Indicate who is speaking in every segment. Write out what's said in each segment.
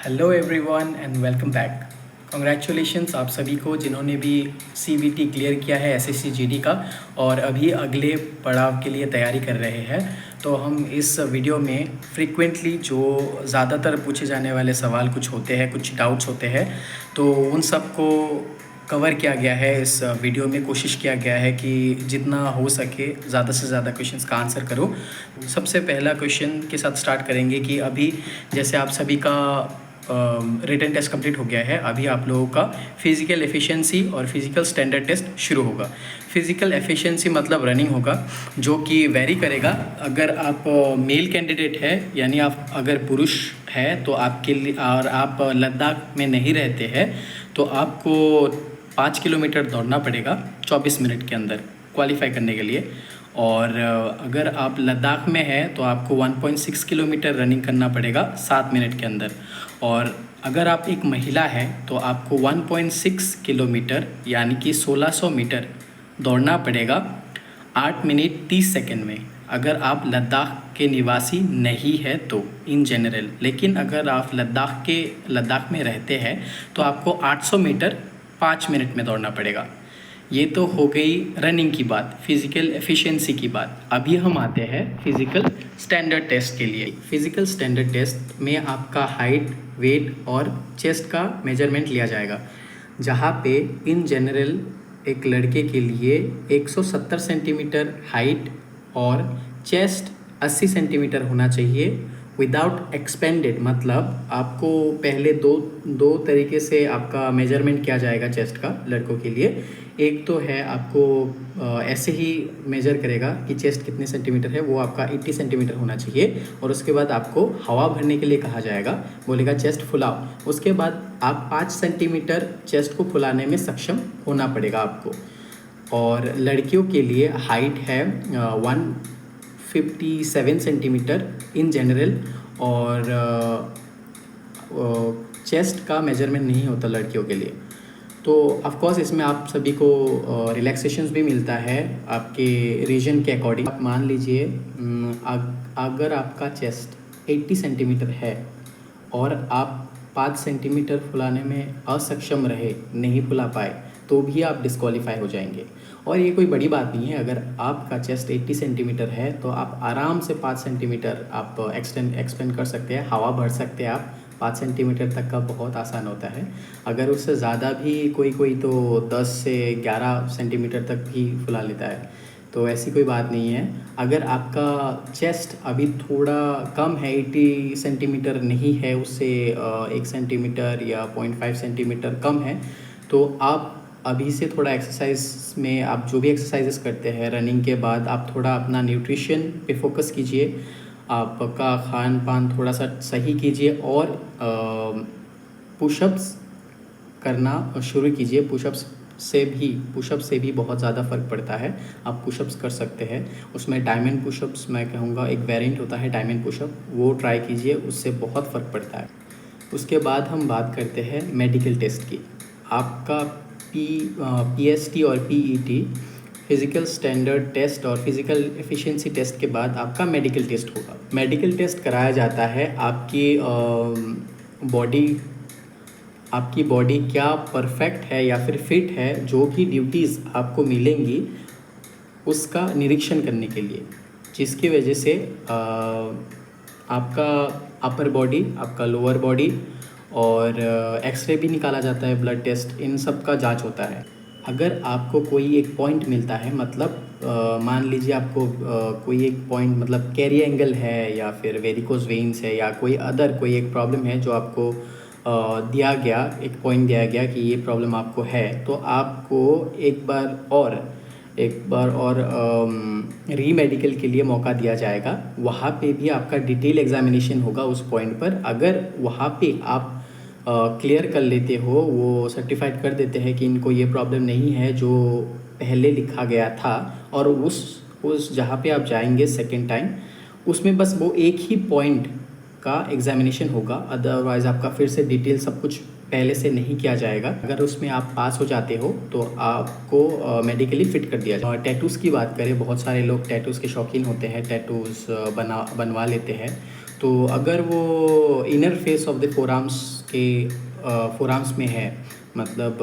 Speaker 1: Hello everyone and welcome back. Congratulations आप सभी को जिन्होंने भी सीबीटी क्लियर किया है एसएससी जीडी का और अभी अगले पड़ाव के लिए तैयारी कर रहे हैं। तो हम इस वीडियो में फ्रीक्वेंटली जो ज़्यादातर पूछे जाने वाले सवाल कुछ होते हैं, कुछ डाउट्स होते हैं, तो उन सब को कवर किया गया है। इस वीडियो में कोशिश किया गया है कि जितना हो सके ज़्यादा से ज़्यादा क्वेश्चंस का आंसर करो। सबसे पहला क्वेश्चन के साथ स्टार्ट करेंगे कि अभी जैसे आप सभी का रिटन टेस्ट कंप्लीट हो गया है, अभी आप लोगों का फिज़िकल एफिशिएंसी और फिज़िकल स्टैंडर्ड टेस्ट शुरू होगा। फिज़िकल एफिशिएंसी मतलब रनिंग होगा, जो कि वेरी करेगा। अगर आप मेल कैंडिडेट है यानी आप अगर पुरुष है तो आपके लिए, और आप लद्दाख में नहीं रहते हैं, तो आपको 5 किलोमीटर दौड़ना पड़ेगा 24 मिनट के अंदर क्वालिफाई करने के लिए। और अगर आप लद्दाख में हैं तो आपको 1.6 किलोमीटर रनिंग करना पड़ेगा 7 मिनट के अंदर। और अगर आप एक महिला है तो आपको 1.6 किलोमीटर यानी कि 1600 मीटर दौड़ना पड़ेगा 8 मिनट 30 सेकंड में, अगर आप लद्दाख के निवासी नहीं है तो इन जनरल। लेकिन अगर आप लद्दाख में रहते हैं तो आपको 800 मीटर 5 मिनट में दौड़ना पड़ेगा। ये तो हो गई रनिंग की बात, फिज़िकल एफिशिएंसी की बात। अभी हम आते हैं फिज़िकल स्टैंडर्ड टेस्ट के लिए। फिज़िकल स्टैंडर्ड टेस्ट में आपका हाइट, वेट और चेस्ट का मेजरमेंट लिया जाएगा, जहाँ पे इन जनरल एक लड़के के लिए 170 सेंटीमीटर हाइट और चेस्ट 80 सेंटीमीटर होना चाहिए विदाउट एक्सपेंडेड। मतलब आपको पहले दो तरीके से आपका मेजरमेंट किया जाएगा चेस्ट का लड़कों के लिए। एक तो है आपको ऐसे ही मेजर करेगा कि चेस्ट कितने सेंटीमीटर है, वो आपका 80 सेंटीमीटर होना चाहिए। और उसके बाद आपको हवा भरने के लिए कहा जाएगा, बोलेगा चेस्ट फुलाओ। उसके बाद आप 5 सेंटीमीटर चेस्ट को फुलाने में सक्षम होना पड़ेगा आपको। और लड़कियों के लिए हाइट है 157 सेंटीमीटर इन जनरल, और चेस्ट का मेजरमेंट नहीं होता लड़कियों के लिए। तो ऑफ कोर्स इसमें आप सभी को रिलैक्सेशंस भी मिलता है आपके रीजन के अकॉर्डिंग। आप मान लीजिए अगर आपका चेस्ट 80 सेंटीमीटर है और आप 5 सेंटीमीटर फुलाने में असक्षम रहे, नहीं फुला पाए, तो भी आप डिस्क्वालीफाई हो जाएंगे। और ये कोई बड़ी बात नहीं है। अगर आपका चेस्ट 80 सेंटीमीटर है तो आप आराम से 5 सेंटीमीटर आप एक्सपेंड कर सकते हैं, हवा भर सकते हैं आप। 5 सेंटीमीटर तक का बहुत आसान होता है। अगर उससे ज़्यादा भी कोई तो 10 से 11 सेंटीमीटर तक भी फुला लेता है, तो ऐसी कोई बात नहीं है। अगर आपका चेस्ट अभी थोड़ा कम है, 80 सेंटीमीटर नहीं है, उससे 1 सेंटीमीटर या 0.5 सेंटीमीटर कम है, तो आप अभी से थोड़ा एक्सरसाइज में, आप जो भी एक्सरसाइजेस करते हैं रनिंग के बाद, आप थोड़ा अपना न्यूट्रिशन पे फोकस कीजिए, आपका खान पान थोड़ा सा सही कीजिए और पुशअप्स करना शुरू कीजिए। पुशअप्स से भी बहुत ज़्यादा फ़र्क पड़ता है। आप पुशअप्स कर सकते हैं, उसमें डायमंड पुशअप्स मैं कहूँगा एक वेरिएंट होता है डायमंड पुशअप, वो ट्राई कीजिए, उससे बहुत फ़र्क पड़ता है। उसके बाद हम बात करते हैं मेडिकल टेस्ट की। आपका पीएसटी और पीईटी फिज़िकल स्टैंडर्ड टेस्ट और फिज़िकल एफिशिएंसी टेस्ट के बाद आपका मेडिकल टेस्ट होगा। मेडिकल टेस्ट कराया जाता है आपकी बॉडी क्या परफेक्ट है या फिर फिट है, जो भी ड्यूटीज़ आपको मिलेंगी उसका निरीक्षण करने के लिए, जिसकी वजह से आपका अपर बॉडी, आपका लोअर बॉडी और एक्सरे भी निकाला जाता है, ब्लड टेस्ट, इन सब का जांच होता है। अगर आपको कोई एक पॉइंट मिलता है, मतलब मान लीजिए आपको कोई एक पॉइंट, मतलब कैरी एंगल है या फिर वेरिकोज वेन्स है या कोई एक प्रॉब्लम है जो आपको एक पॉइंट दिया गया कि ये प्रॉब्लम आपको है, तो आपको एक बार और री मेडिकल के लिए मौका दिया जाएगा। वहाँ पे भी आपका डिटेल एग्जामिनेशन होगा उस पॉइंट पर। अगर वहाँ पे आप क्लियर कर लेते हो, वो सर्टिफाइड कर देते हैं कि इनको ये प्रॉब्लम नहीं है जो पहले लिखा गया था, और उस जहाँ पे आप जाएंगे सेकेंड टाइम, उसमें बस वो एक ही पॉइंट का एग्जामिनेशन होगा। अदरवाइज़ आपका फिर से डिटेल सब कुछ पहले से नहीं किया जाएगा। अगर उसमें आप पास हो जाते हो तो आपको मेडिकली फ़िट कर दिया जाए। टैटूज़ की बात करें, बहुत सारे लोग टैटूज़ के शौकीन होते हैं, टैटूज़ बनवा लेते हैं। तो अगर वो inner face of the forearms के फोरआर्म्स में है, मतलब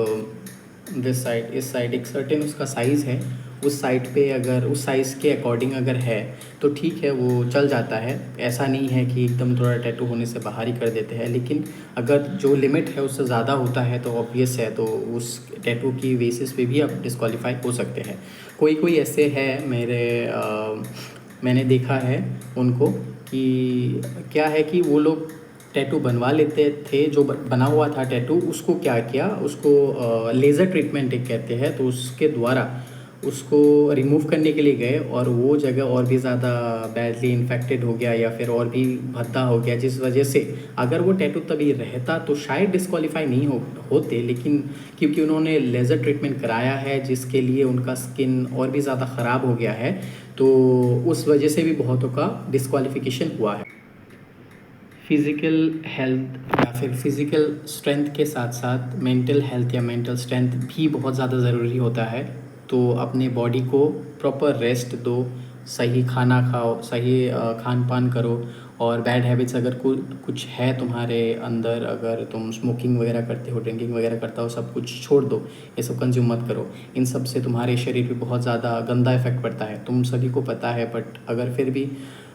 Speaker 1: दिस साइड, इस साइड एक सर्टेन उसका साइज़ है, उस साइड पे अगर उस साइज़ के अकॉर्डिंग अगर है तो ठीक है, वो चल जाता है। ऐसा नहीं है कि एकदम थोड़ा टैटू होने से बाहर ही कर देते हैं, लेकिन अगर जो लिमिट है उससे ज़्यादा होता है तो ऑब्वियस है, तो उस टैटू की बेसिस पे भी आप डिस्क्वालीफाई हो सकते हैं। कोई कोई ऐसे है मैंने देखा है उनको कि क्या है कि वो लोग टैटू बनवा लेते थे, जो बना हुआ था टैटू उसको क्या किया, उसको लेज़र ट्रीटमेंट एक कहते हैं, तो उसके द्वारा उसको रिमूव करने के लिए गए और वो जगह और भी ज़्यादा बैडली इन्फेक्टेड हो गया या फिर और भी भद्दा हो गया, जिस वजह से अगर वो टैटू तभी रहता तो शायद डिस्क्वालीफाई नहीं होते, लेकिन क्योंकि उन्होंने लेज़र ट्रीटमेंट कराया है जिसके लिए उनका स्किन और भी ज़्यादा ख़राब हो गया है, तो उस वजह से भी बहुतों का डिस्क्वालिफिकेशन हुआ है। फिज़िकल हेल्थ या फिर फिज़िकल स्ट्रेंथ के साथ साथ मेंटल हेल्थ या मेंटल स्ट्रेंथ भी बहुत ज़्यादा ज़रूरी होता है। तो अपने बॉडी को प्रॉपर रेस्ट दो, सही खाना खाओ, सही खान पान करो, और बैड हैबिट्स अगर कुछ है तुम्हारे अंदर, अगर तुम स्मोकिंग वगैरह करते हो, ड्रिंकिंग वगैरह करता हो, सब कुछ छोड़ दो, ये सब कंज्यूम मत करो। इन सब से तुम्हारे शरीर पे बहुत ज़्यादा गंदा इफ़ेक्ट पड़ता है, तुम सभी को पता है, बट अगर फिर भी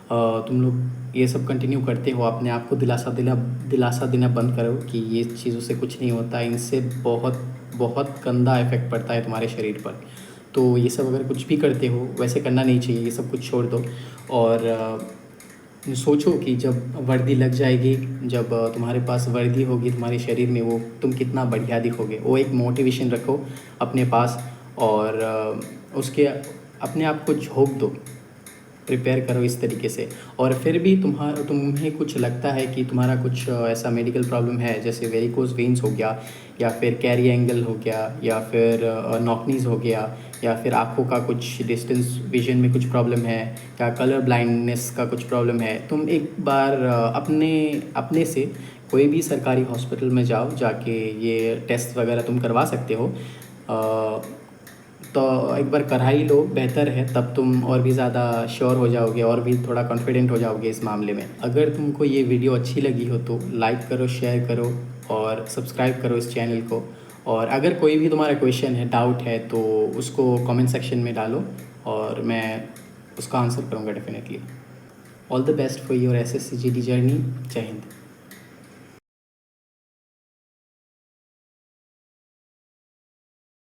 Speaker 1: तुम लोग ये सब कंटिन्यू करते हो, अपने आप को दिलासा देना बंद करो कि ये चीज़ों से कुछ नहीं होता, इनसे बहुत बहुत गंदा इफ़ेक्ट पड़ता है तुम्हारे शरीर पर। तो ये सब अगर कुछ भी करते हो वैसे करना नहीं चाहिए, ये सब कुछ छोड़ दो। और सोचो कि जब वर्दी लग जाएगी, जब तुम्हारे पास वर्दी होगी तुम्हारे शरीर में, वो तुम कितना बढ़िया दिखोगे, वो एक मोटिवेशन रखो अपने पास, और उसके अपने आप को झोंक दो, प्रिपेयर करो इस तरीके से। और फिर भी तुम्हें कुछ लगता है कि तुम्हारा कुछ ऐसा मेडिकल प्रॉब्लम है, जैसे वेरिकोज वेन्स हो गया, या फिर कैरी एंगल हो गया, या फिर नॉकनीज हो गया, या फिर आँखों का कुछ डिस्टेंस विजन में कुछ प्रॉब्लम है, या कलर ब्लाइंडनेस का कुछ प्रॉब्लम है, तुम एक बार अपने से कोई भी सरकारी हॉस्पिटल में जाओ, जाके ये टेस्ट वगैरह तुम करवा सकते हो। तो एक बार करा ही लो, बेहतर है, तब तुम और भी ज़्यादा श्योर हो जाओगे और भी थोड़ा कॉन्फिडेंट हो जाओगे इस मामले में। अगर तुमको ये वीडियो अच्छी लगी हो तो लाइक करो, शेयर करो और सब्सक्राइब करो इस चैनल को। और अगर कोई भी तुम्हारा क्वेश्चन है, डाउट है, तो उसको कमेंट सेक्शन में डालो और मैं उसका आंसर करूँगा definitely. All the best for your SSC GD journey. जय हिंद।